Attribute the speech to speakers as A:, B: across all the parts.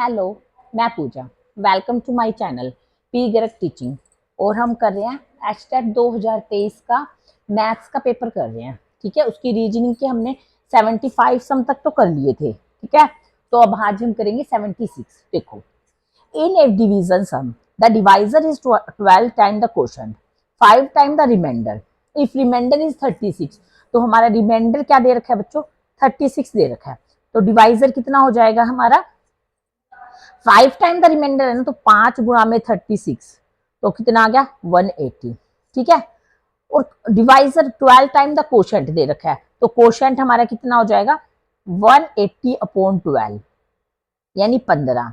A: Hello, मैं Pooja. Welcome to my channel P Garg teaching. और हम कर रहे हैं एचटेट 2023 का मैथ्स का पेपर कर रहे हैं। ठीक है, उसकी रीजनिंग के हमने 75 सम तक तो कर लिए थे। ठीक है, तो अब आज हम करेंगे 76। देखो, in a division sum the divisor is 12 time the quotient, 5 time the remainder, if remainder is 36। तो हमारा रिमाइंडर क्या दे रखा है बच्चों? 36 दे रखा है। तो डिवाइजर कितना हो जाएगा हमारा? 5 टाइम द रिमाइंडर है ना, तो 5 गुणा में 36, तो कितना आ गया? 180। ठीक है, और डिवाइजर 12 टाइम द कोशेंट दे रखा है, तो कोशेंट हमारा कितना हो जाएगा? 180 अपॉन 12 यानी 15।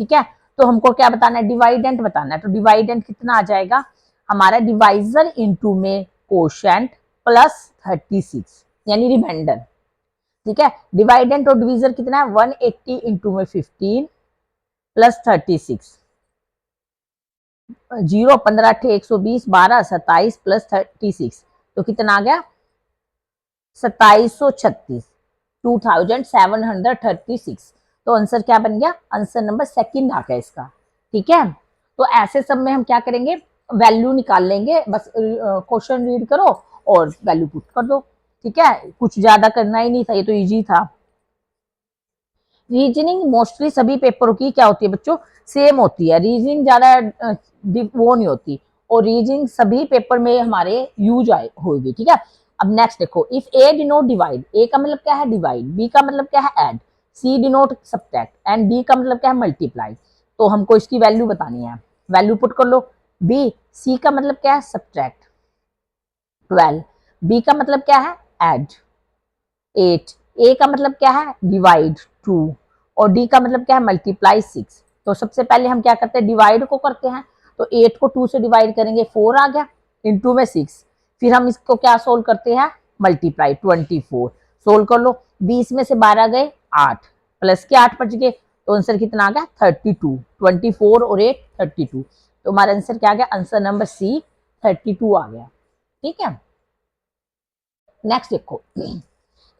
A: ठीक है, तो हमको क्या बताना है? डिवाइडेंट बताना है। तो डिवाइडेंट कितना आ जाएगा हमारा? डिवाइजर इंटू में कोशेंट प्लस 36 यानी रिमाइंडर। ठीक है, डिवाइडेंट और डिवीजर कितना है? 180 इंटू में 15 प्लस 36, 0 15 120 12 27 प्लस 36, तो कितना आ गया? 2736, 2736। तो आंसर क्या बन गया? आंसर नंबर सेकंड आ गया इसका। ठीक है, तो ऐसे सब में हम क्या करेंगे? वैल्यू निकाल लेंगे। बस क्वेश्चन रीड करो और वैल्यू पुट कर दो। ठीक है, कुछ ज्यादा करना ही नहीं था, ये तो इजी था। रीजनिंग मोस्टली सभी पेपरों की क्या होती है बच्चों? सेम होती है। रीजनिंग ज्यादा वो नहीं होती, और रीजनिंग सभी पेपर में हमारे यूज होगी। ठीक है, अब नेक्स्ट देखो, इफ ए डिनोट डिवाइड, ए का मतलब क्या है? डिवाइड, बी का मतलब क्या है? Add, C denote subtract and D का मतलब क्या है? मल्टीप्लाई। तो हमको इसकी वैल्यू बतानी है। वैल्यू पुट कर लो। बी, सी का मतलब क्या है? सब्ट्रैक्ट 12, बी का मतलब क्या है? ऐड 8, ए का मतलब क्या है? डिवाइड 2, और डी का मतलब क्या है? मल्टीप्लाई 6। तो सबसे पहले हम क्या करते हैं? डिवाइड को करते हैं। तो 8 को 2 से डिवाइड करेंगे, 4 आ गया, इंटू में 6। फिर हम इसको क्या सोल्व करते हैं? मल्टीप्लाई 24। सोल्व कर लो, 20 में से 12 गए 8, प्लस के 8 बच गए, तो आंसर कितना आ गया? 32। 24 और 8 32। तो हमारा आंसर क्या आ गया? आंसर नंबर सी 32 आ गया। ठीक है, नेक्स्ट देखो,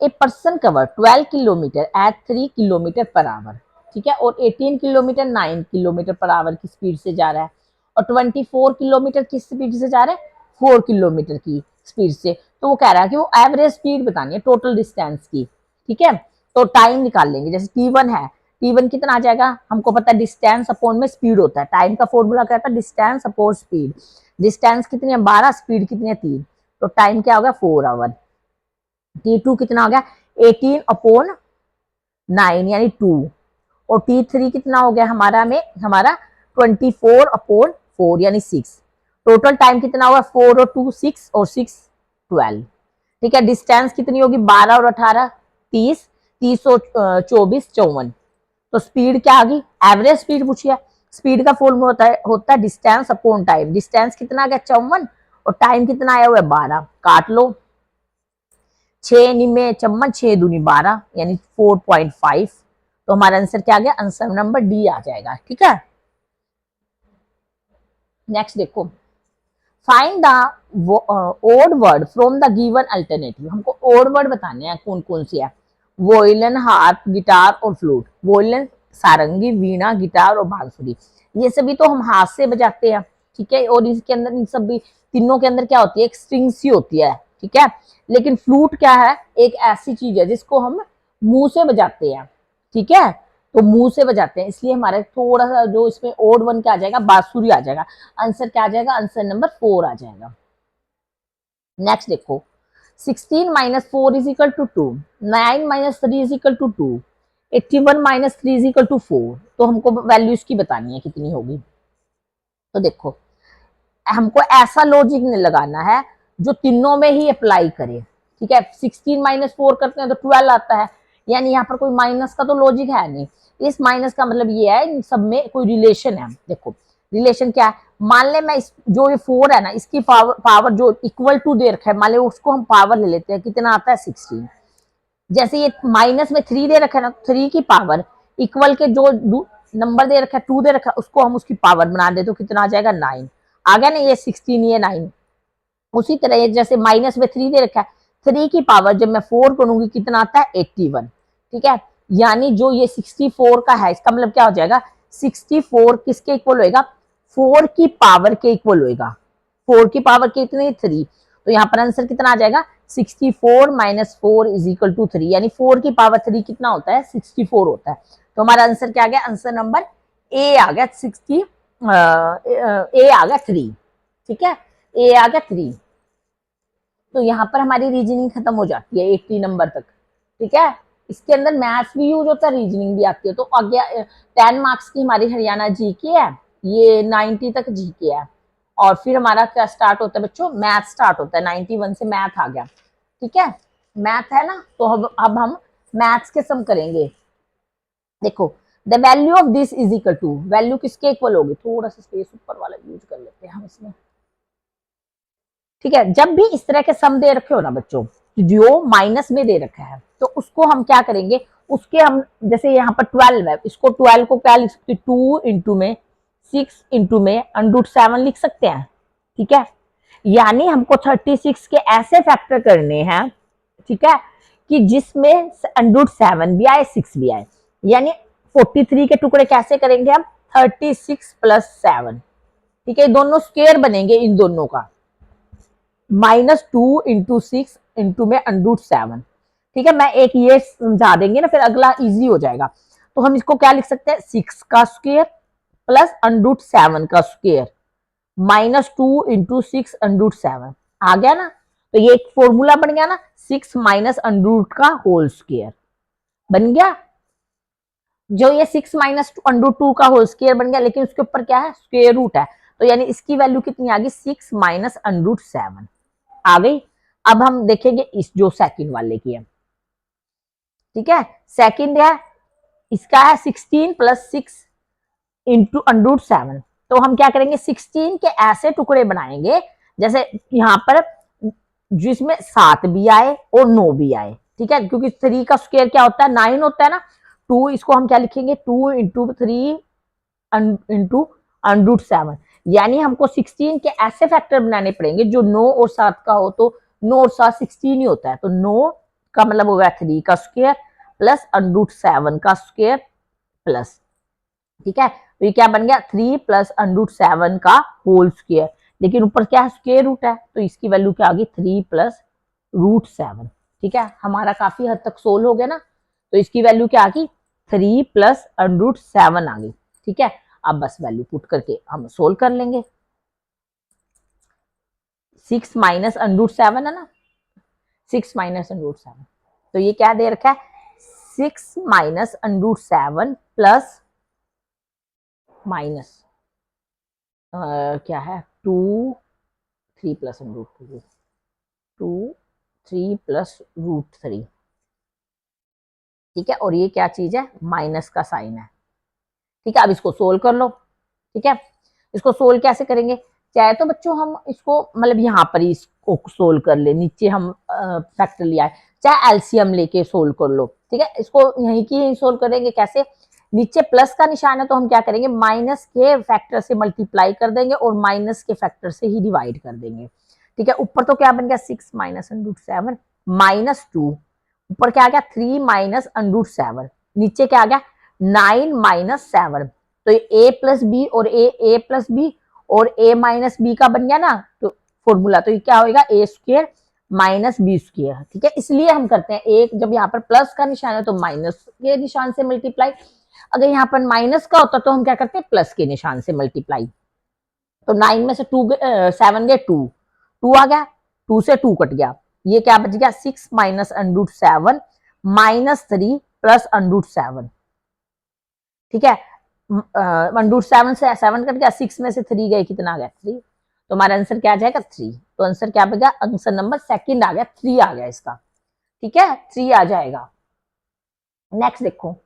A: a person cover 12 kilometre at 3 kilometre per hour. ठीक है, और 18 किलोमीटर 9 किलोमीटर पर आवर की स्पीड से जा रहा है, और 24 किलोमीटर किस स्पीड से जा रहा है? 4 किलोमीटर की स्पीड से। तो वो कह रहा है कि वो एवरेज स्पीड बतानी है टोटल डिस्टेंस की। ठीक है, तो टाइम निकाल लेंगे। जैसे T1 है, T1 कितना आ जाएगा? हमको पता है डिस्टेंस अपॉन में स्पीड होता है। टाइम का फॉर्मूला क्या था? Distance upon speed. डिस्टेंस कितनी है? 12, स्पीड कितनी है? 3, तो टाइम क्या होगा? 4 आवर। T2 कितना हो गया? 18 अपॉन 9 यानी 2, और T3 कितना हो गया हमारा में? हमारा 24 अपॉन 4 यानी 6। टोटल टाइम कितना होगा? 4 और 2 6, और 6 12। ठीक है, डिस्टेंस कितनी होगी? 12 और 18 30, 30 और 24 54। तो स्पीड क्या आ गई? एवरेज स्पीड पूछी है। स्पीड का फॉर्मूला होता है डिस्टेंस अपॉन टाइम। डिस्टेंस कितना आ गया? 54, और टाइम कितना आया हुआ है? 12। काट लो, 6 निमे चम्मन 6 दूनी 12 यानी 4.5। तो हमारा आंसर क्या आ गया? आंसर नंबर डी आ जाएगा। ठीक है, नेक्स्ट देखो, find the odd word from the given alternative. हमको ओड वर्ड बताने हैं, कौन कौन सी है? वोयलिन, हार्प, गिटार और फ्लूट। वोयलिन सारंगी, वीणा, गिटार और बांसुरी, ये सभी तो हम हाथ से बजाते हैं। ठीक है, और इसके अंदर इन सभी तीनों के अंदर क्या होती है? एक स्ट्रिंग सी होती है। ठीक है, लेकिन फ्लूट क्या है? एक ऐसी चीज है जिसको हम मुंह से बजाते हैं। ठीक है, तो मुंह से बजाते हैं, इसलिए हमारे थोड़ा सा जो इसमें ओड वन क्या आ जाएगा? बांसुरी आ जाएगा। आंसर क्या आ जाएगा? आंसर नंबर 4 आ जाएगा। नेक्स्ट देखो, 16 minus 4 is equal to 2, 9 minus 3 is equal to 2, 81 minus 3 is equal to 4। तो हमको वैल्यू इसकी बतानी है कितनी होगी। तो देखो, हमको ऐसा लॉजिक नहीं लगाना है जो तीनों में ही अप्लाई करे। ठीक है, 16 माइनस 4 करते हैं तो 12 आता है, यानी यहाँ पर कोई माइनस का तो लॉजिक है नहीं। इस माइनस का मतलब ये है इन सब में कोई रिलेशन है। देखो, रिलेशन क्या है? मान ले मैं जो ये 4 है ना, इसकी पावर जो इक्वल टू दे रखा है, मान ले उसको हम पावर ले लेते हैं, कितना आता है? 16। जैसे ये माइनस में 3 दे रखा है ना, 3 की पावर इक्वल के जो नंबर दे रखा है 2 दे रखा है, उसको हम उसकी पावर बना दे तो कितना आ जाएगा? 9 आ गया ना, ये 16 ये 9। उसी तरह ये जैसे माइनस में 3 दे रखा है, 3 की पावर जब मैं 4 करूंगी कितना आता है? 81। ठीक है, यानी जो ये 64 का है, इसका मतलब क्या हो जाएगा, 64 किसके इक्वल होएगा, 4 की पावर के इक्वल होएगा। 4 की पावर कितनी, 3। तो यहाँ पर आंसर कितना आ जाएगा, 64 माइनस 4 इज इक्वल टू 3, यानी 4 की पावर 3 कितना होता है, 64 होता है। तो हमारा आंसर क्या आ गया, आंसर नंबर ए आ गया, 60 ए आ गया 3। ठीक है, ए आ गया 3। तो यहाँ पर हमारी रीजनिंग खत्म हो जाती है 80 नंबर तक। ठीक है, इसके अंदर मैथ्स भी यूज होता है, रीजनिंग भी आती है। तो आगे 10 मार्क्स की हमारी हरियाणा जी के है, ये 90 तक जी के है। और फिर हमारा क्या स्टार्ट होता है बच्चों, मैथ स्टार्ट होता है, 91 से मैथ आ गया। ठीक है, मैथ है ना, तो अब हम मैथ्स के सम करेंगे। देखो, the value of this is equal to, value किसके इक्वल होगी, थोड़ा सा स्पेस ऊपर वाला यूज कर लेते हैं हम इसमें। ठीक है, जब भी इस तरह के सम दे रखे हो ना बच्चों, जो माइनस में दे रखा है, तो उसको हम क्या करेंगे, उसके हम जैसे यहाँ पर 12 है, इसको 12 को क्या लिख सकते, 2 इंटू में 6 इंटू में √7 लिख सकते हैं। ठीक है, यानी हमको 36 के ऐसे फैक्टर करने हैं, ठीक है, कि जिसमें √7 भी आए, 6 भी आए। यानी 43 के टुकड़े कैसे करेंगे हम, 36 प्लस 7। ठीक है, दोनों स्क्वायर बनेंगे इन दोनों का, -2 इंटू 6 इंटू में √7। ठीक है, मैं एक ये समझा देंगे ना, फिर अगला इजी हो जाएगा। तो हम इसको क्या लिख सकते हैं, 6 का स्क्वायर प्लस √7 का स्क्वायर, -2 इंटू 6 √7 आ गया ना। तो ये एक फॉर्मूला बन गया ना, 6 माइनस √ का होल स्क्वायर बन गया। जो ये 6 माइनस √2 का होल स्क्वायर बन गया, लेकिन उसके ऊपर क्या है, स्क्वायर रूट है। तो यानी इसकी वैल्यू कितनी आ गई, 6 माइनस √7 आ गई। अब हम देखेंगे इस जो सेकंड वाले की है। ठीक है, सेकंड है, इसका है 16 प्लस 6 इंटू √7। तो हम क्या करेंगे, 16 के ऐसे टुकड़े बनाएंगे जैसे यहाँ पर जिसमें 7 भी आए और 9 भी आए। ठीक है, क्योंकि 3 का स्क्वायर क्या होता है, 9 होता है ना। 2 इसको हम क्या लिखेंगे, 2 इंटू 3 इंटू √7। यानी हमको 16 के ऐसे फैक्टर बनाने पड़ेंगे जो 9 और 7 का हो। तो 9 और 7 16 ही होता है, तो 9 का मतलब हो गया 3 का स्क्वायर प्लस √7 का स्क्वायर प्लस। ठीक है, तो ये क्या बन गया, 3 प्लस √7 का होल स्क्वायर। लेकिन ऊपर क्या है, स्क्वायर रूट है, तो इसकी वैल्यू क्या आ गई, 3 प्लस √7। ठीक है, हमारा काफी हद तक सोल्व हो गया ना। तो इसकी वैल्यू क्या आ गई, 3 प्लस √7 आ गई। ठीक है, अब बस वैल्यू पुट करके हम सोल्व कर लेंगे। 6 माइनस √7 है ना, 6 माइनस √7। तो ये क्या दे रखा है, 6 माइनस √7 प्लस माइनस क्या है, 2 3 प्लस √2, 2 3 प्लस √3। ठीक है, और ये क्या चीज है, माइनस का साइन है। ठीक है, अब इसको सोल्व कर लो। ठीक है, इसको सोल्व कैसे करेंगे, चाहे तो बच्चों हम इसको मतलब यहाँ पर ही इसको सोल्व कर ले, नीचे हम फैक्टर लिया है, चाहे एलसीएम लेके सोल्व कर लो। ठीक है, इसको यहीं की यहीं सोल्व करेंगे कैसे, नीचे प्लस का निशान है तो हम क्या करेंगे, माइनस के फैक्टर से मल्टीप्लाई कर देंगे और माइनस के फैक्टर से ही डिवाइड कर देंगे। ठीक है, ऊपर तो क्या बन गया, 6 माइनस √7 -2, ऊपर क्या आ गया, 3 माइनस √7, नीचे क्या आ गया, 9 माइनस 7। तो ए प्लस बी और ए प्लस बी और ए माइनस बी का बन गया ना तो फॉर्मूला। तो ये क्या होगा, ए स्क्वायर माइनस बी स्क्वायर। ठीक है, इसलिए हम करते हैं, एक जब यहाँ पर प्लस का निशान है तो माइनस के निशान से मल्टीप्लाई, अगर यहाँ पर माइनस का होता तो हम क्या करते हैं, प्लस के निशान से मल्टीप्लाई। तो 9 में से 7 गए 2, 2 आ गया, 2 से 2 कट गया, ये क्या बच गया, 6 माइनस √7 -3 प्लस √7। ठीक है, √7 से 7 कट गया, 6 में से 3 गए, कितना आ गया, 3। तो हमारा आंसर क्या आ जाएगा, 3। तो आंसर क्या बन गया, आंसर नंबर सेकंड आ गया, 3 आ गया इसका। ठीक है, 3 आ जाएगा। नेक्स्ट देखो,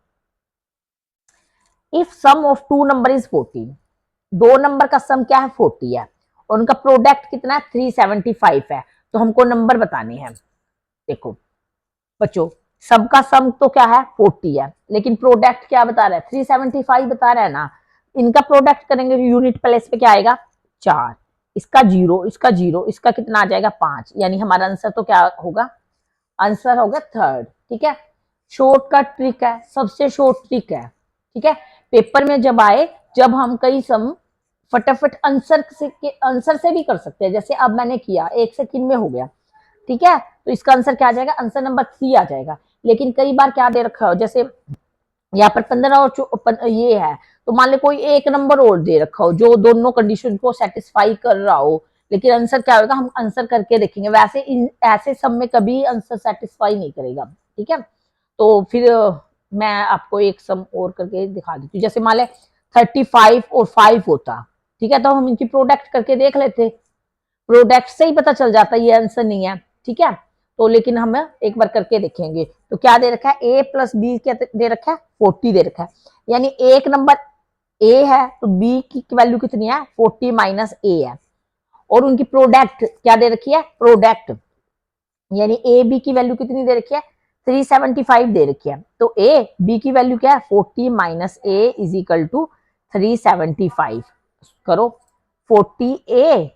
A: if sum of 2 number is 14, 2 number का सम क्या है, 40 है, और उनका प्रोडक्ट कितना है, 375 है। तो हमको नंबर बताने हैं। देखो बच्चों, सबका सम तो क्या है, 40 है, लेकिन प्रोडक्ट क्या बता रहा है, 375 बता रहा है ना। इनका प्रोडक्ट करेंगे, यूनिट प्लेस पे क्या आएगा, 4, इसका 0, इसका 0, इसका कितना आ जाएगा, 5। यानी हमारा आंसर तो क्या होगा, आंसर होगा थर्ड। ठीक है, शॉर्टकट ट्रिक है, सबसे शॉर्ट ट्रिक है। ठीक है, पेपर में जब आए, जब हम कई सम फटाफट आंसर से भी कर सकते हैं, जैसे अब मैंने किया 1 सेकंड में हो गया। ठीक है, तो इसका आंसर क्या आ जाएगा, आंसर नंबर 3 आ जाएगा। लेकिन कई बार क्या दे रखा हो, जैसे यहाँ पर 15 और ये है, तो मान ले कोई एक नंबर और दे रखा हो जो दोनों कंडीशन को सेटिस्फाई कर रहा हो, लेकिन आंसर क्या होगा, हम आंसर करके देखेंगे। वैसे ऐसे सब में कभी आंसर सेटिस्फाई नहीं करेगा। ठीक है, तो फिर मैं आपको एक सम और करके दिखा देती हूँ। जैसे मान ले 35 और 5 होता, ठीक है, तो हम इनकी प्रोडक्ट करके देख लेते, प्रोडक्ट से ही पता चल जाता ये आंसर नहीं है। ठीक है, तो लेकिन हम एक बार करके देखेंगे। तो क्या दे रखा है, ए प्लस बी क्या दे रखा है, 40 दे रखा है। यानी एक नंबर ए है तो बी की वैल्यू कितनी है, 40 माइनस ए है। और उनकी प्रोडक्ट क्या दे रखी है, प्रोडक्ट यानी ए बी की वैल्यू कितनी दे रखी है, 375 दे रखी है। तो ए बी की वैल्यू क्या है, 40 minus A is equal to 375। करो, 40 A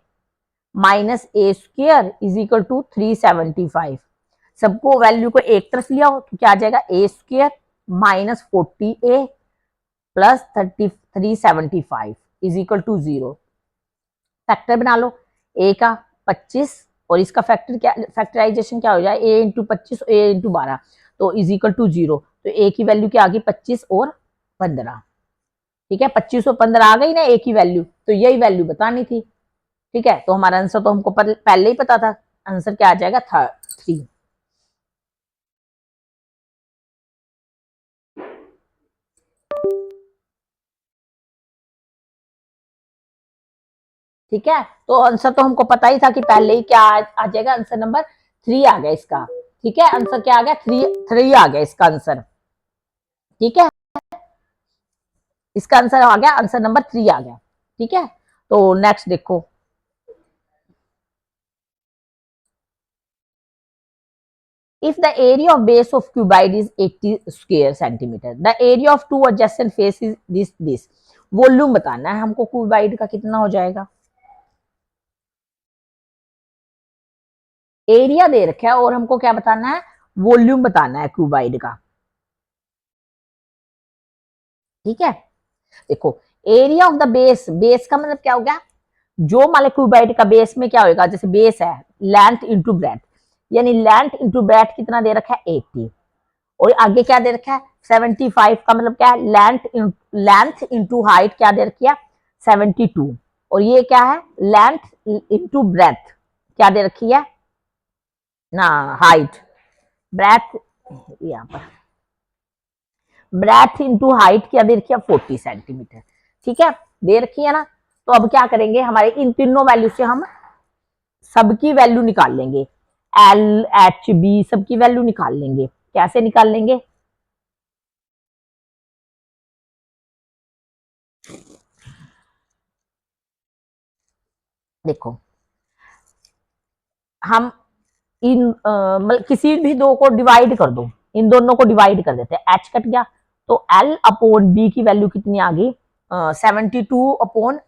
A: minus A square is equal to 375। सबको वैल्यू को एक तरफ लिया हो तो क्या आ जाएगा, A square minus 40 A plus 375 is equal to 0। Factor बना लो, ए का 25 और इसका फैक्टर क्या, फैक्टराइजेशन क्या हो जाए, ए इंटू 25 ए इंटू 12 तो इज इक्वल टू 0। तो ए की वैल्यू क्या आ गई, 25 और 15। ठीक है, 25 और 15 आ गई ना ए की वैल्यू, तो यही वैल्यू बतानी थी। ठीक है, तो हमारा आंसर तो हमको पहले ही पता था, आंसर क्या आ जाएगा, 3। ठीक है, तो आंसर तो हमको पता ही था कि पहले ही क्या आ जाएगा, आंसर नंबर 3 आ गया इसका। ठीक है, आंसर क्या आ गया, 3 आ गया इसका आंसर। ठीक है, इसका आंसर आ गया, आंसर नंबर 3 आ गया। ठीक है, तो नेक्स्ट देखो, if the area of base of cuboid is 80 square centimeter, the area of two adjacent faces is this। Volume बताना है हमको क्यूबाइड का कितना हो जाएगा, एरिया दे रखा है और हमको क्या बताना है, वॉल्यूम बताना है क्यूबाइड का। ठीक है, देखो, area of the base, base का मतलब क्या हो गया, जो मान लो क्यूबाइड का बेस में क्या होगा, जैसे बेस है लेंथ इंटू ब्रेथ, यानी लेंथ इंटू ब्रेथ कितना दे रखा है, 80। और आगे क्या दे रखा है, 75 का मतलब क्या है, लेंथ इंटू हाइट क्या दे रखी है, 72। और ये क्या है, लेंथ इंटू ब्रेथ क्या दे रखी है ना, हाइट, ब्रेथ, यहाँ पर ब्रेथ इंटू हाइट क्या दे रखी है, 40 सेंटीमीटर। ठीक है, दे रखी है ना। तो अब क्या करेंगे, हमारे इन तीनों वैल्यू से हम सबकी वैल्यू निकाल लेंगे, एल एच बी सबकी वैल्यू निकाल लेंगे। कैसे निकाल लेंगे, देखो, हम इन मतलब किसी भी दो को डिवाइड कर दो, इन दोनों को डिवाइड कर देते हैं, एच कट गया तो एल अपॉन बी की वैल्यू कितनी आ गई, 72 अपॉन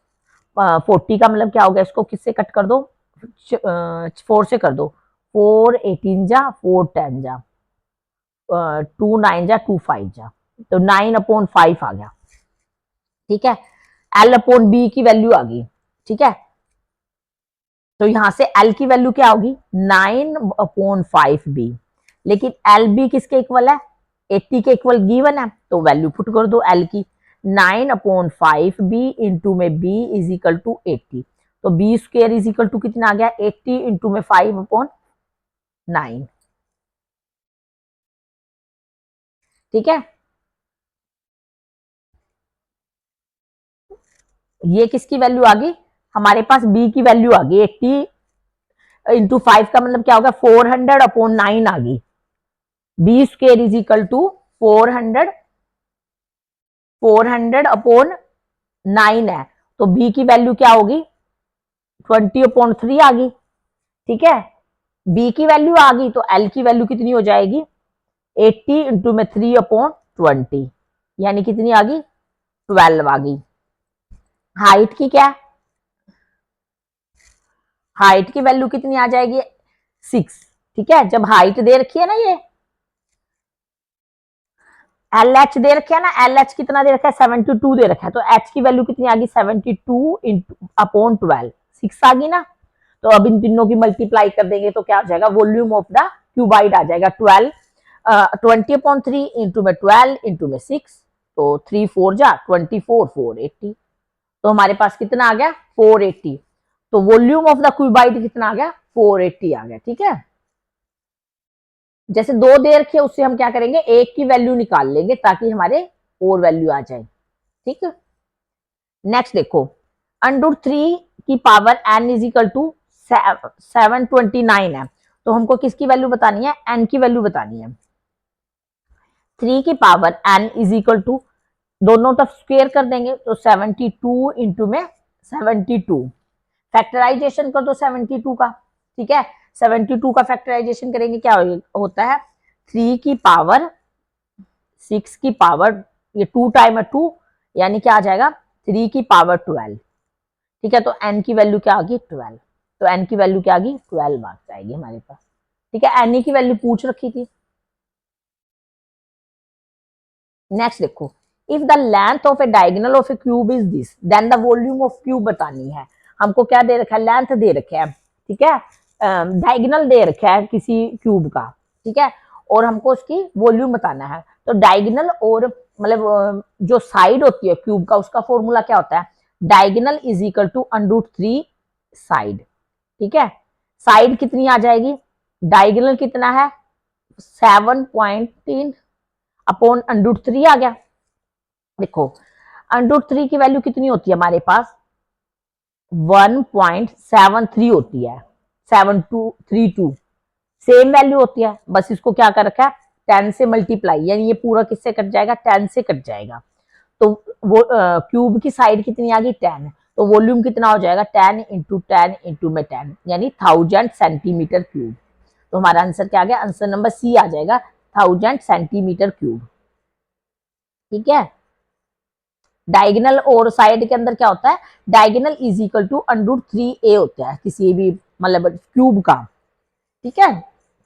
A: 40 का मतलब क्या हो गया, इसको किससे कट कर दो, 4 से कर दो, 4 18 जा, 4 10 जा, 2 9 जा, 2 5 जा, तो 9 अपॉन 5 आ गया। ठीक है, एल अपॉन बी की वैल्यू आ गई। ठीक है, तो यहां से एल की वैल्यू क्या होगी, 9/5 बी। लेकिन एल बी किसके इक्वल है, 80 के इक्वल गिवन है, तो वैल्यू पुट कर दो एल की, 9/5 बी इंटू में बी इज इक्वल टू 80। तो B square is equal to कितना आ गया, 80 इंटू में 5/9। ठीक है, ये किसकी वैल्यू आ गई, हमारे पास बी की वैल्यू आ गई, 80 इंटू 5 का मतलब क्या होगा, 400/9 आ गई। B square is equal to 400/9 है, तो बी की वैल्यू क्या होगी, 20/3 आ गई। ठीक है, बी की वैल्यू आ गई तो एल की वैल्यू कितनी हो जाएगी, 80 इंटू में 3/20, यानी कितनी आ गई, 12 आ गई। हाइट की क्या, हाइट की वैल्यू कितनी आ जाएगी, 6। ठीक है, जब हाइट दे रखी है ना, ये एल एच दे रखा है ना, एल एच कितना दे रखा है 72 दे रखा है, तो एच की वैल्यू कितनी आ गई 72 इंटू अपॉन 12, 6 आ गई ना। तो अब इन तीनों की मल्टीप्लाई कर देंगे तो क्या हो जाएगा, वॉल्यूम ऑफ द क्यूबाइड आ जाएगा 12, 20/3 इंटू में 12 इंटू में 6, तो 3 4 जा 24, 480। तो हमारे पास कितना आ गया 480। तो वॉल्यूम ऑफ द क्यूबाइड कितना आ गया 480 आ गया। ठीक है, जैसे दो दे रखे उससे हम क्या करेंगे, एक की वैल्यू निकाल लेंगे ताकि हमारे और वैल्यू आ जाए। ठीक है, नेक्स्ट देखो, √3 की power n is equal to 729 है, तो हमको किसकी वैल्यू बतानी है, n की वैल्यू बतानी है। 3 की power n is equal to, दोनों तरफ स्क्वेयर कर देंगे तो 72 इंटू में 72, फैक्टराइजेशन कर दो 72 का। ठीक है, 72 का फैक्टराइजेशन करेंगे क्या होता है, 3 की पावर 6 की पावर, ये 2 टाइम है 2, यानी क्या आ जाएगा 3 की पावर 12। ठीक है, तो n की वैल्यू क्या आ गई 12, तो n की वैल्यू क्या आ गई 12 मार्क्स आएगी हमारे पास। ठीक है, n की वैल्यू पूछ रखी थी। नेक्स्ट देखो, if the length of a diagonal of a cube is this then the volume of cube बतानी है। हमको क्या दे रखा है, लेंथ दे रखा है। ठीक है, डायगोनल दे रखा है किसी क्यूब का। ठीक है, और हमको उसकी वॉल्यूम बताना है। तो डायगोनल और मतलब जो साइड होती है क्यूब का, उसका फॉर्मूला क्या होता है, diagonal is equal to √3 side. ठीक है, साइड कितनी आ जाएगी, डायगोनल कितना है 7.3 अपॉन √3 आ गया। देखो √3 की वैल्यू कितनी होती है हमारे पास 1.73 होती है, 7232 सेम वैल्यू होती है, बस इसको क्या कर रखा है 10 से मल्टीप्लाई, यानी ये पूरा किससे कट जाएगा 10 से कट जाएगा। तो वो क्यूब की साइड कितनी आ गई 10, तो वॉल्यूम कितना हो जाएगा 10 इंटू 10 इंटू में 10, यानी 1000 सेंटीमीटर क्यूब। तो हमारा आंसर क्या आ गया, आंसर नंबर सी आ जाएगा 1000 सेंटीमीटर क्यूब। ठीक है, डायगोनल और साइड के अंदर क्या होता है, diagonal is equal to √3a होता है किसी भी मतलब क्यूब का। ठीक है,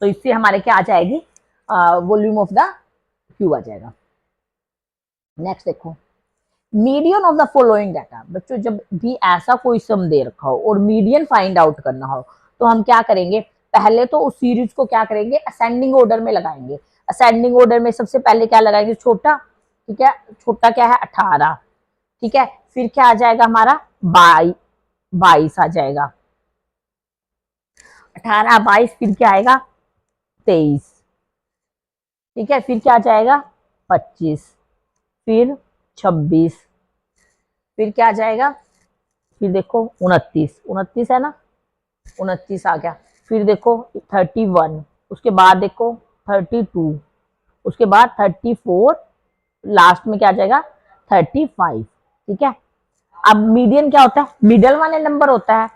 A: तो इससे हमारे क्या आ जाएगी, वॉल्यूम ऑफ द क्यूब आ जाएगा। नेक्स्ट देखो, median of the following data. बच्चों जब भी ऐसा कोई सम दे रखा हो और मीडियन फाइंड आउट करना हो तो हम क्या करेंगे, पहले तो उस सीरीज को क्या करेंगे असेंडिंग ऑर्डर में लगाएंगे। असेंडिंग ऑर्डर में सबसे पहले क्या लगाएंगे, छोटा। ठीक है, छोटा क्या है 18। ठीक है, फिर क्या आ जाएगा हमारा 22 आ जाएगा, 18 22, फिर क्या आएगा 23। ठीक है, फिर क्या आ जाएगा 25, फिर 26, फिर क्या आ जाएगा, फिर देखो 29, 29 है ना, 29 आ गया। फिर देखो 31, उसके बाद देखो 32, उसके बाद 34, लास्ट में क्या आ जाएगा 35। ठीक है, अब मीडियन क्या होता है, मिडल वाले नंबर होता है।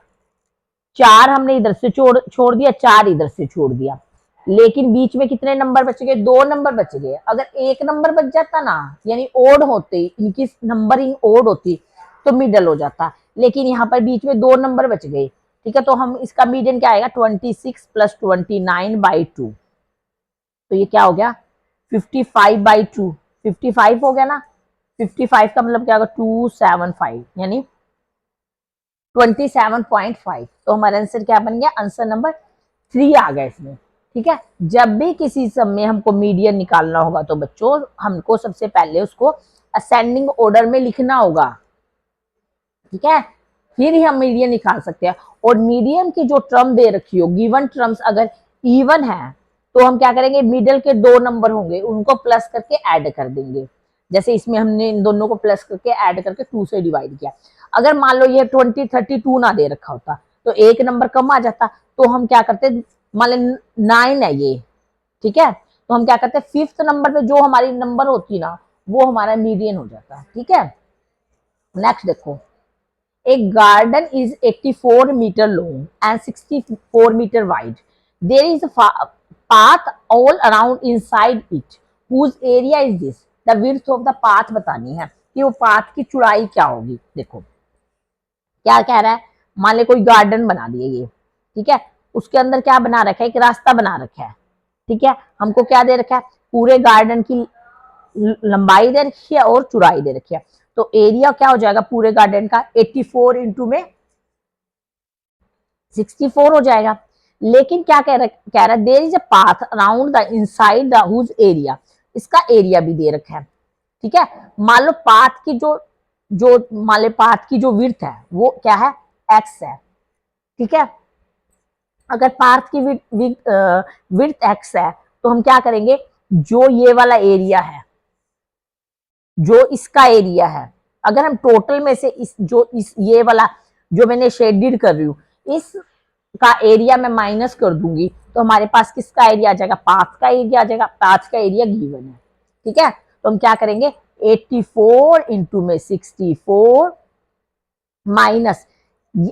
A: 4 हमने इधर से छोड़ दिया, 4 इधर से छोड़ दिया, लेकिन बीच में कितने नंबर बच गए, 2 नंबर बच गए। अगर एक नंबर बच जाता ना, यानी ओड होते, इनकी नंबरिंग ओड होती तो मिडल हो जाता, लेकिन यहाँ पर बीच में 2 नंबर बच गए। ठीक है, तो हम इसका मीडियन क्या आएगा 26 + 29/2, तो ये क्या हो गया 55/2, 55 हो गया ना। 55 का मतलब क्या होगा 275, यानी 27.5। तो हमारा आंसर क्या बन गया, आंसर नंबर 3 आ गया इसमें। ठीक है, जब भी किसी सम में हमको मीडियन निकालना होगा तो बच्चों हमको सबसे पहले उसको असेंडिंग ऑर्डर में लिखना होगा। ठीक है, फिर ही हम मीडियन निकाल सकते हैं। और मीडियन की जो टर्म दे रखी हो, गिवन टर्म्स अगर इवन है तो हम क्या करेंगे, मिडल के 2 नंबर होंगे उनको प्लस करके ऐड कर देंगे। जैसे इसमें हमने इन दोनों को प्लस करके ऐड करके 2 से डिवाइड किया। अगर मान लो ये 20 32 ना दे रखा होता तो एक नंबर कम आ जाता, तो हम क्या करते, मान लो 9 है ये। ठीक है, तो हम क्या करते हैं 5th नंबर पे जो हमारी नंबर होती ना वो हमारा मीडियन हो जाता। ठीक है, नेक्स्ट देखो, A garden is 84 meter long and 64 meter wide. There is a path all around inside it. Whose area is this? The width of the path बतानी है कि वो पाथ की चौड़ाई क्या होगी। देखो क्या कह रहा है, मान ले कोई गार्डन बना दिए ये। ठीक है, उसके अंदर क्या बना रखा है, एक रास्ता बना रखा है। ठीक है, हमको क्या दे रखा है, पूरे गार्डन की लंबाई दे रखी है और चौड़ाई दे रखी है। तो एरिया क्या हो जाएगा पूरे गार्डन का 84 इंटू में 64 हो जाएगा। लेकिन क्या कह रहा है there is a path around the inside the whose area, इसका एरिया भी दे रखा है। ठीक है, मान लो पाथ की जो जो मान लो पाथ की जो विड्थ है वो क्या है x है। ठीक है, अगर पाथ की विड्थ x है तो हम क्या करेंगे, जो ये वाला एरिया है, जो इसका एरिया है, अगर हम टोटल में से इस ये वाला जो मैंने शेडेड कर रही हूँ इस का एरिया मैं माइनस कर दूंगी तो हमारे पास किसका एरिया आ जाएगा, पाथ का एरिया आ जाएगा। पाथ का एरिया गिवन है। ठीक है, तो हम क्या करेंगे 84 इंटू में 64 माइनस,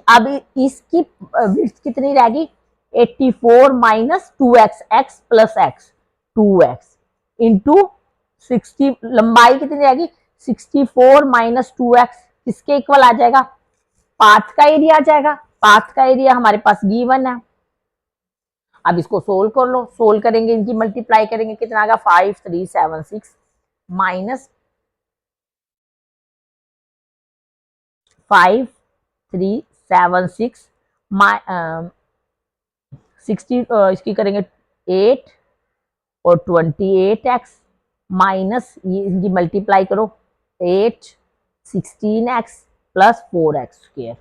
A: अब इसकी विड्थ कितनी रहेगी 84 minus 2x, x plus x 2x into 60, लंबाई कितनी रहेगी 64 माइनस 2x, किसके इक्वल आ जाएगा, पाथ का एरिया आ जाएगा। पाथ का एरिया हमारे पास गिवन है। अब इसको सोल्व कर लो, सोल्व करेंगे इनकी मल्टीप्लाई करेंगे कितना आएगा 5376 माइनस 5376 60 इसकी करेंगे 8 और 28x माइनस ये इनकी मल्टीप्लाई करो 8 16x प्लस 4x स्क्वायर।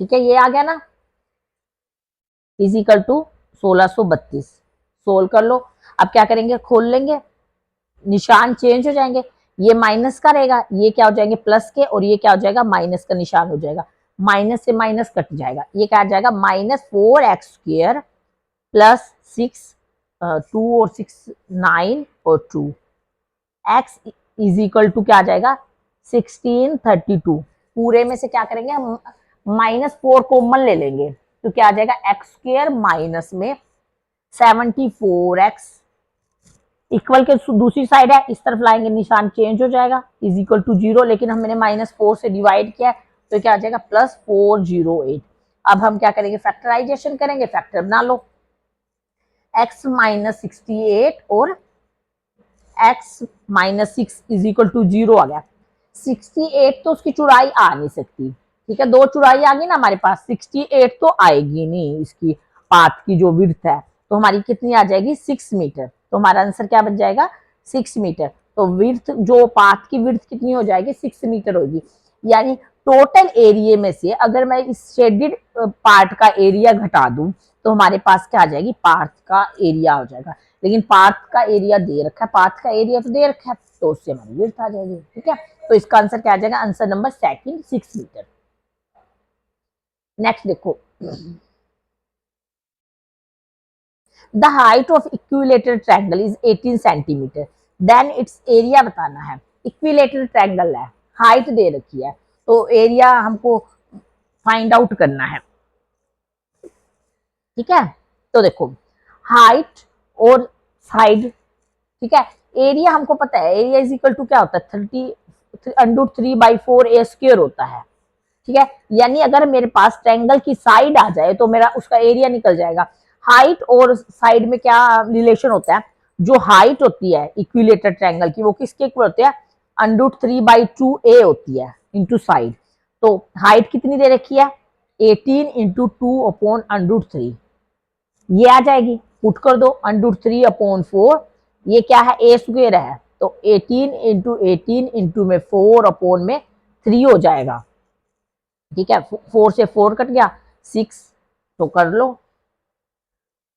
A: ठीक है, ये आ गया ना, इज इक्वल टू 1632। सोल्व कर लो। अब क्या करेंगे, खोल लेंगे, निशान चेंज हो जाएंगे, ये माइनस का रहेगा, ये क्या हो जाएंगे प्लस के, और ये क्या हो जाएगा माइनस का निशान हो जाएगा। माइनस से माइनस कट जाएगा, ये क्या आ जाएगा -4x² प्लस 6 2 और 6 9 और 2 x इज इक्वल टू क्या आ जाएगा 1632। पूरे में से क्या करेंगे हम -4 कॉमन ले लेंगे तो क्या आ जाएगा x² माइनस में 74x इक्वल के दूसरी साइड है, इस तरफ लाएंगे निशान चेंज हो जाएगा इज इक्वल टू 0, लेकिन हमने -4 से डिवाइड किया है तो क्या आ जाएगा +408। अब हम क्या करेंगे फैक्टराइजेशन करेंगे, फैक्टर बना लो x माइनस 68 और x minus 6 is equal to 0 आ गया। 68 तो उसकी चौड़ाई आ नहीं सकती, ठीक है, दो चौड़ाई आ गई ना हमारे पास, 68 तो आएगी नहीं, इसकी पाथ की जो विड्थ है तो हमारी कितनी आ जाएगी 6 मीटर। तो हमारा आंसर क्या बन जाएगा 6 मीटर। तो विड्थ जो पाथ की विड्थ कितनी हो जाएगी 6 मीटर होगी। यानी टोटल एरिया में से अगर मैं इस शेडेड पार्ट का एरिया घटा दूं तो हमारे पास क्या आ जाएगी पाथ का एरिया हो जाएगा। लेकिन पाथ का एरिया दे रखा है, पाथ का एरिया तो दे रखा है तो उससे हमारी विड्थ आ जाएगी। ठीक है, तो इसका आंसर क्या आ जाएगा, answer number second 6 metre. Next देखो, the height of equilateral triangle is 18 centimetre, then its area बताना है। इक्विलेटरल ट्रायंगल है, हाइट दे रखी है तो एरिया हमको फाइंड आउट करना है। ठीक है, तो देखो हाइट और साइड, ठीक है, एरिया हमको पता है, एरिया इज इक्वल टू क्या होता है 30√3/4 होता है। ठीक है, यानी अगर मेरे पास ट्रायंगल की साइड आ जाए तो मेरा उसका एरिया निकल जाएगा। हाइट और साइड में क्या रिलेशन होता है, जो हाइट होती है इक्विलेटर ट्रायंगल की वो किसके इक्वल होती है √3/2a होती है इंटू साइड। तो हाइट कितनी दे रखी है 18 इंटू 2/√3, ये आ जाएगी, पुट कर दो √3/4, ये क्या है a स्क्वायर है तो 18 इंटू 18 इंटू में 4/3 हो जाएगा। ठीक है, 4 से 4 कट गया 6, तो कर लो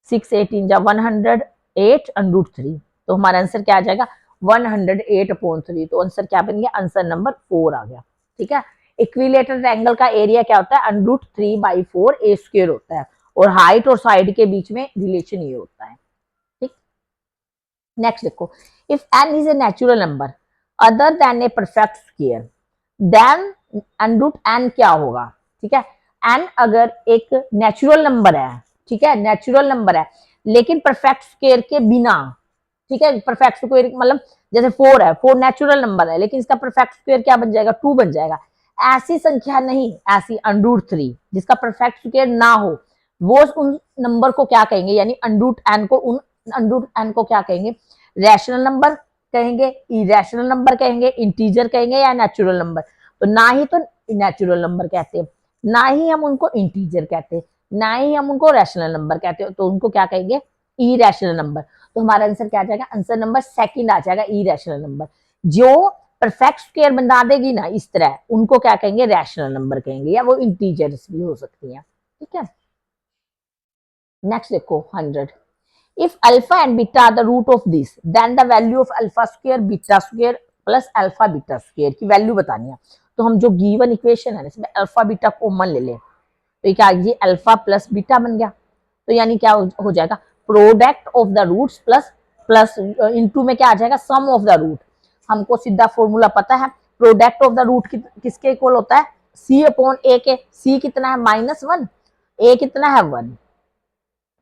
A: 6 18 जा 108√3, तो हमारा आंसर क्या आ जाएगा 108/3। तो आंसर क्या बन गया, आंसर नंबर 4 आ गया। ठीक है, इक्विलेटर ट्रायंगल का एरिया क्या होता है √3/4a² होता है और हाइट और साइड के बीच में रिलेशन ये होता है। ठीक, नेक्स्ट देखो, if n is a natural number other than a perfect square then √n क्या होगा। ठीक है, n अगर एक नेचुरल नंबर है, ठीक है, नेचुरल नंबर है लेकिन परफेक्ट स्क्वायर के बिना, ठीक है, परफेक्ट स्क्वायर मतलब जैसे 4 है, 4 नेचुरल नंबर है लेकिन इसका परफेक्ट स्क्वायर क्या बन जाएगा 2 बन जाएगा। ऐसी संख्या नहीं, ऐसी √3 जिसका परफेक्ट स्क्वायर ना हो वो उन नंबर को क्या कहेंगे, यानी √n को उन √n को क्या कहेंगे रैशनल नंबर कहेंगे, इरेशनल नंबर कहेंगे, इंटीजर कहेंगे या नेचुरल नंबर? तो ना ही तो नेचुरल नंबर कहते हैं, ना ही हम उनको इंटीजर कहते हैं, ना ही हम उनको रैशनल नंबर कहते हैं, तो उनको क्या कहेंगे? Irrational number. तो हमारा आंसर क्या आ जाएगा? आंसर नंबर सेकंड आ जाएगा, इरेशनल नंबर। जो परफेक्ट स्क्वायर बना देगी ना इस तरह, उनको क्या कहेंगे? रैशनल नंबर कहेंगे, या वो इंटीजर्स भी हो सकती हैं। ठीक है, नेक्स्ट देखो 100। If alpha and beta are the root of this, then the value of alpha square beta square plus alpha beta square की वैल्यू बतानी है। तो हम जो गिवन इक्वेशन है इसमें अल्फा बीटा कॉमन ले लें, तो ये क्या आ गया? अल्फा प्लस बीटा बन गया। तो यानी क्या हो जाएगा? Product of the roots plus plus into में क्या आ जाएगा? Sum of the root. हमको सीधा फॉर्मूला पता है, प्रोडक्ट ऑफ द रूट किसके इक्वल होता है? सी अपॉन ए के। सी कितना है? -1। ए कितना है? 1।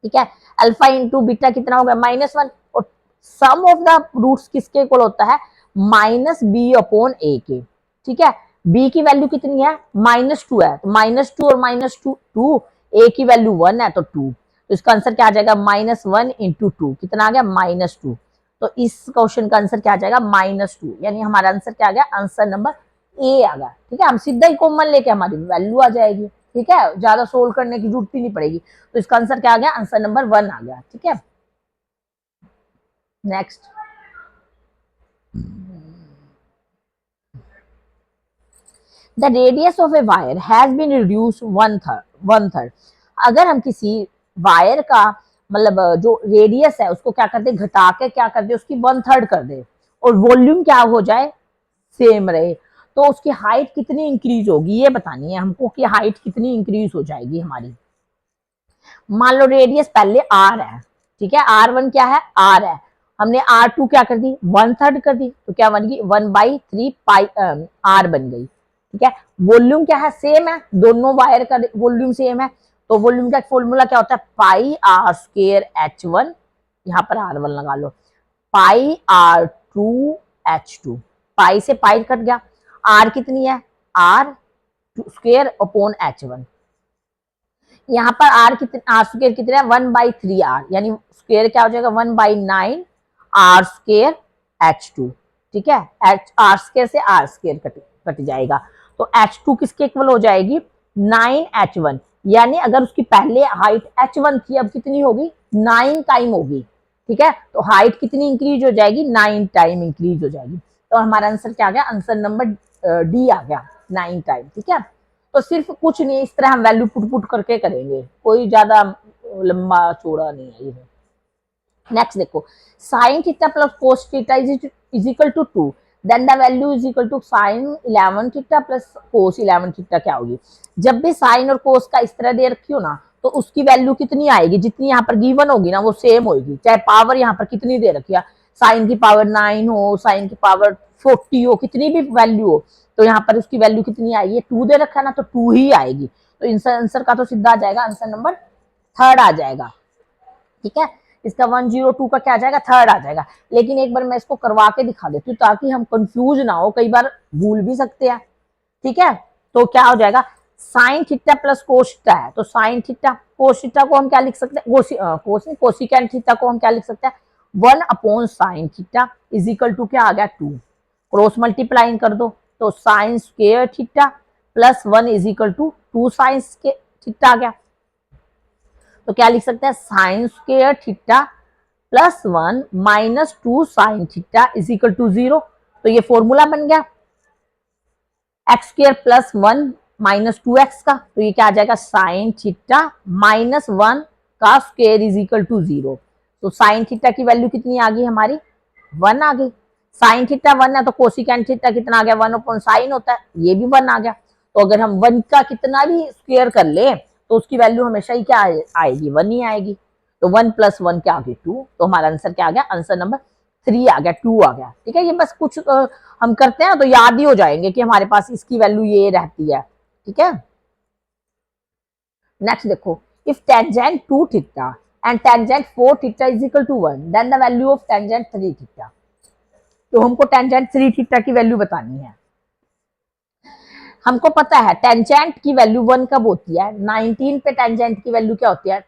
A: ठीक है, अल्फा इंटू बीटा कितना हो गया? -1। और सम ऑफ द रूट्स किसके इक्वल होता है? -b अपॉन ए के। ठीक है, b की वैल्यू कितनी है? -2 है, तो -2 और -2 2, a की वैल्यू 1 है तो 2, तो इसका आंसर क्या आ जाएगा? -1 इंटू 2 कितना आ गया? -2। तो इस क्वेश्चन का आंसर क्या आ जाएगा? -2। यानी हमारा आंसर क्या आ गया? आंसर नंबर ए आ गया। ठीक है, हम सीधा ही कॉमन लेके हमारी वैल्यू आ जाएगी। ठीक है, ज्यादा सोल्व करने की जरूरत ही नहीं पड़ेगी। तो इसका आंसर क्या आ गया? आंसर नंबर 1 आ गया। ठीक है, next the radius of a wire has been reduce 1/3। अगर हम किसी वायर का मतलब जो रेडियस है उसको क्या कर दे? घटा के क्या कर दे? उसकी 1/3 कर दे, और वॉल्यूम क्या हो जाए? सेम रहे, तो उसकी हाइट कितनी इंक्रीज होगी ये बतानी है हमको, कि हाइट कितनी इंक्रीज हो जाएगी हमारी। मान लो रेडियस पहले आर है, ठीक है, R1 क्या है? आर है। हमने R2 क्या कर दी? 1/3 कर दी, तो क्या बन गई? 1/3 पाई आर बन गई। ठीक है, वॉल्यूम क्या है? सेम है, दोनों वायर का वॉल्यूम सेम है, तो वॉल्यूम का फॉर्मूला क्या होता है? पाई आर स्क्वायर H1, यहाँ पर R1 लगा लो, पाई R2 H2। पाई से पाई कट गया, आर कितनी है? R square upon H1। यहाँ पर आर कितने? आर स्क्वायर कितना है? 1/3 आर, यानी स्क्वायर क्या हो जाएगा? 1/9 आर स्क्वायर H2। ठीक है, आर स्क्वायर से आर स्क्वायर कट जाएगा, तो H2 किसके इक्वल हो जाएगी? 9H1। यानी अगर उसकी पहले हाइट H1 थी, अब कितनी होगी? 9 टाइम होगी। ठीक है, तो हाइट कितनी इंक्रीज हो जाएगी? 9 टाइम इंक्रीज हो जाएगी। तो हमारा आंसर क्या आ गया? आंसर नंबर डी आ गया, 9 टाइम। ठीक है, तो सिर्फ कुछ नहीं, इस तरह हम वैल्यू पुट करके करेंगे, कोई ज्यादा लंबा चौड़ा नहीं है ये। नेक्स्ट देखो, sine theta plus cos theta is equal to 2, then the value is equal to sine 11 theta plus cos 11 theta. क्या होगी? जब भी साइन और कोस का इस तरह दे रखी हो ना, तो उसकी वैल्यू कितनी आएगी? जितनी यहाँ पर गिवन होगी ना वो सेम होगी, चाहे पावर यहाँ पर कितनी दे रखी है, साइन की पावर 9 हो, साइन की पावर 40 हो, कितनी भी वैल्यू हो, तो यहाँ पर उसकी वैल्यू कितनी आएगी? 2 दे रखा है ना, तो 2 ही आएगी। तो आंसर का तो सीधा आ जाएगा, आंसर नंबर 3 आ जाएगा। ठीक है, इसका 102 का क्या आ जाएगा? 3 आ जाएगा। लेकिन एक बार मैं इसको करवा के दिखा देती हूँ ताकि हम कंफ्यूज ना हो, कई बार भूल भी सकते हैं। ठीक है, तो क्या हो जाएगा? Sign theta plus cos theta है, तो साइन थीटा, कोस थीटा को हम क्या लिख सकते हैं? कोसिकेंट थीटा को हम क्या लिख सकते हैं? 1 upon sine theta is equal to क्या आ गया? 2। क्रॉस मल्टीप्लाइंग कर दो, तो sine square theta plus 1 is equal to 2 sine theta आ गया। तो क्या लिख सकते हैं? Sine square theta plus 1 minus 2 sine theta is equal to 0। तो ये फॉर्मूला बन गया x square plus 1 minus 2x का, तो ये क्या आ जाएगा? साइन थीटा माइनस 1 का स्क्वायर इज इक्वल टू 0। तो साइन थीटा की वैल्यू कितनी आ गई हमारी? 1 आ गई। साइन थीटा 1 है तो कोसिकेंट थीटा कितना आ गया? 1 अपॉन साइन होता है, ये भी 1 आ गया। तो अगर हम 1 का कितना भी स्क्वायर कर ले तो उसकी वैल्यू हमेशा ही क्या आएगी? 1 ही आएगी। तो 1 प्लस 1 क्या आ गई? 2। तो हमारा आंसर क्या आ गया? आंसर नंबर 3 आ गया, 2 आ गया। ठीक है, ये बस कुछ हम करते हैं तो याद ही हो जाएंगे कि हमारे पास इसकी वैल्यू ये रहती है। ठीक है, नेक्स्ट देखो, if tangent 2 theta and tangent 4 theta is equal to 1, then the value of tangent 3 theta. तो हमको टेंजेंट 3 थीटा की वैल्यू बतानी है। हमको पता है टेंजेंट की वैल्यू 1 कब होती है? 19 पे टेंजेंट की वैल्यू क्या होती है?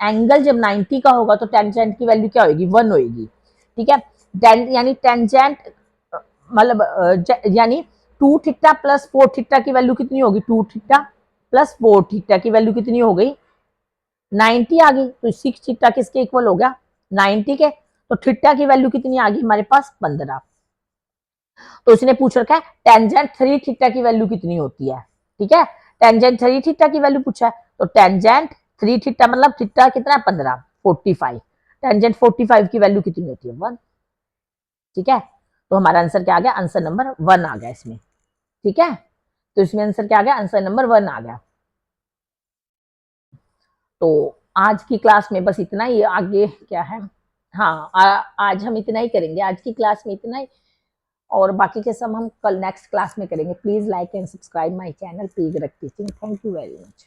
A: एंगल जब 90 का होगा तो टेंजेंट की वैल्यू क्या होगी? 1 होगी। ठीक है, यानी टेंजेंट मतलब यानी 2 थीटा प्लस 4 थीटा की वैल्यू कितनी होगी, 2 थीटा प्लस 4 थीटा की वैल्यू कितनी हो गई, 90 आ गई। तो 6 थीटा किसके इक्वल हो गया, 90 के। तो थीटा की वैल्यू कितनी आ गई हमारे पास, 15। तो इसने पूछ रखा है टेंजेंट 3 थीटा की वैल्यू कितनी होती है, ठीक है। टेंजेंट 3 थीटा की वैल्यू पूछा है, तो टेंजेंट 3 थीटा मतलब थीटा कितना है, 15, 45। टेंजेंट 45 की वैल्यू कितनी होती है, 1, ठीक है। तो हमारा आंसर क्या आ गया, आंसर नंबर 1 आ गया इसमें, ठीक है। तो इसमें आंसर क्या आ गया, आंसर नंबर 1 आ गया। तो आज की क्लास में बस इतना ही, आगे क्या है, हाँ आज हम इतना ही करेंगे, आज की क्लास में इतना ही, और बाकी के सब हम कल नेक्स्ट क्लास में करेंगे। Please like and subscribe my channel P Garg teaching. Thank you very much.